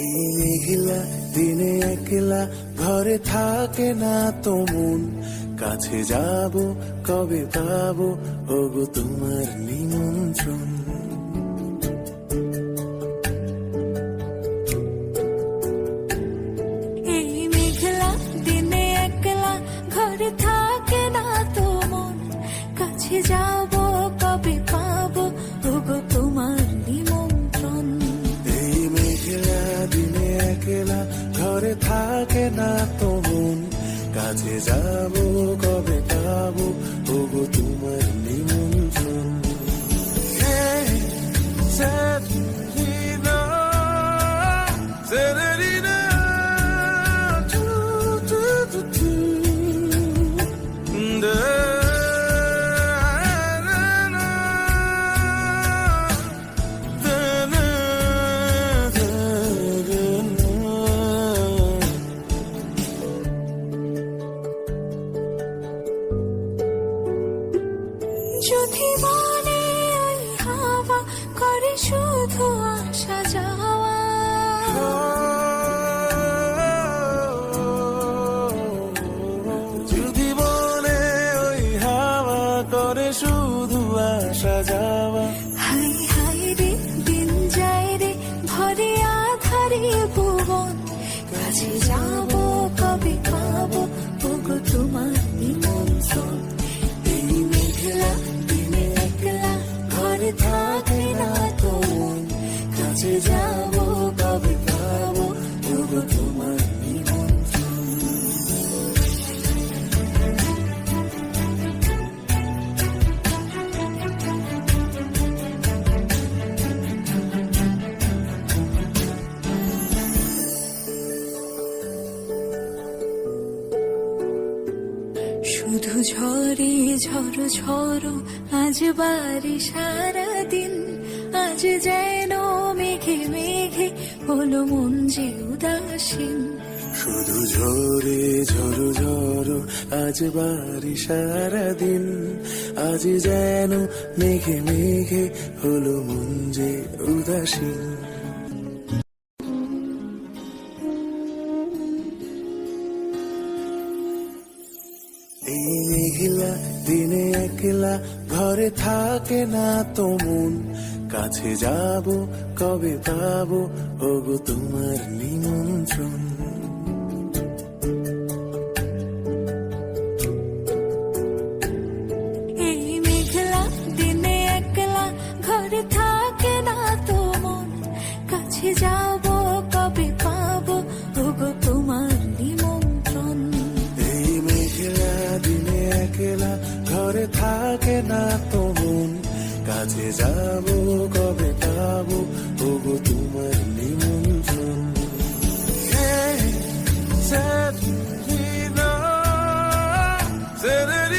এই মেঘলা দিনে একলা ঘরে থাকে না তো মন, কাছে যাব কবে পাবো ওগো তোমার নিমন্ত্রণ। এই মেঘলা দিনে একলা ঘরে থাকে না তো মন, কাছে যাব কবে পাবো ওগো তোমার নিমন্ত্রণ। এই মেঘলা দিনে একলা ঘরে থাকে না তো মন, কাছে যাব কবে পাবো ওগো তোমার নিমন্ত্রণ। যদি মনে ওই হাওয়া করে শুধু আসা যাওয়া, যদি মনে ওই হাওয়া করে শুধু আসা যাওয়া, হাই হাই রে দিন যায় রে ভরে আধারে ভুবন, কাছে যাব কবে পাবো ওগো তোমার নিমন্ত্রণ। এই মেঘলা দিনে একলা ঘরে থাকে না তো মন, কাছে যাব কবে পাবো ওগো তোমার নিমন্ত্রণ। শুধু ঝরে ঝড়ো ঝড়ো আজ বাড়ি সারাদিন, আজ যেন মেঘে মেঘে হলো মন যে উদাসীন। শুধু ঝরে ঝড়ো ঝড়ো আজ বাড়ি সারাদিন, আজ যেন মেঘে মেঘে হলো মন যে উদাসীন। এই মেঘলা দিনে একলা ঘরে থাকে না তো মন, কাছে যাব কবে পাবো ওগো তোমার নিমন্ত্রণ। এই মেঘলা দিনে একলা ঘরে থাকে না তো মন, কাছে যাব কবে পাবো ওগো তোমার নিমন্ত্রণ। এই মেঘলা দিনে একলা ঘরে থাকে না তো মন, কাছে যাব কবে পাবো ওগো তোমার নিমন্ত্রণ। Said, you know, said it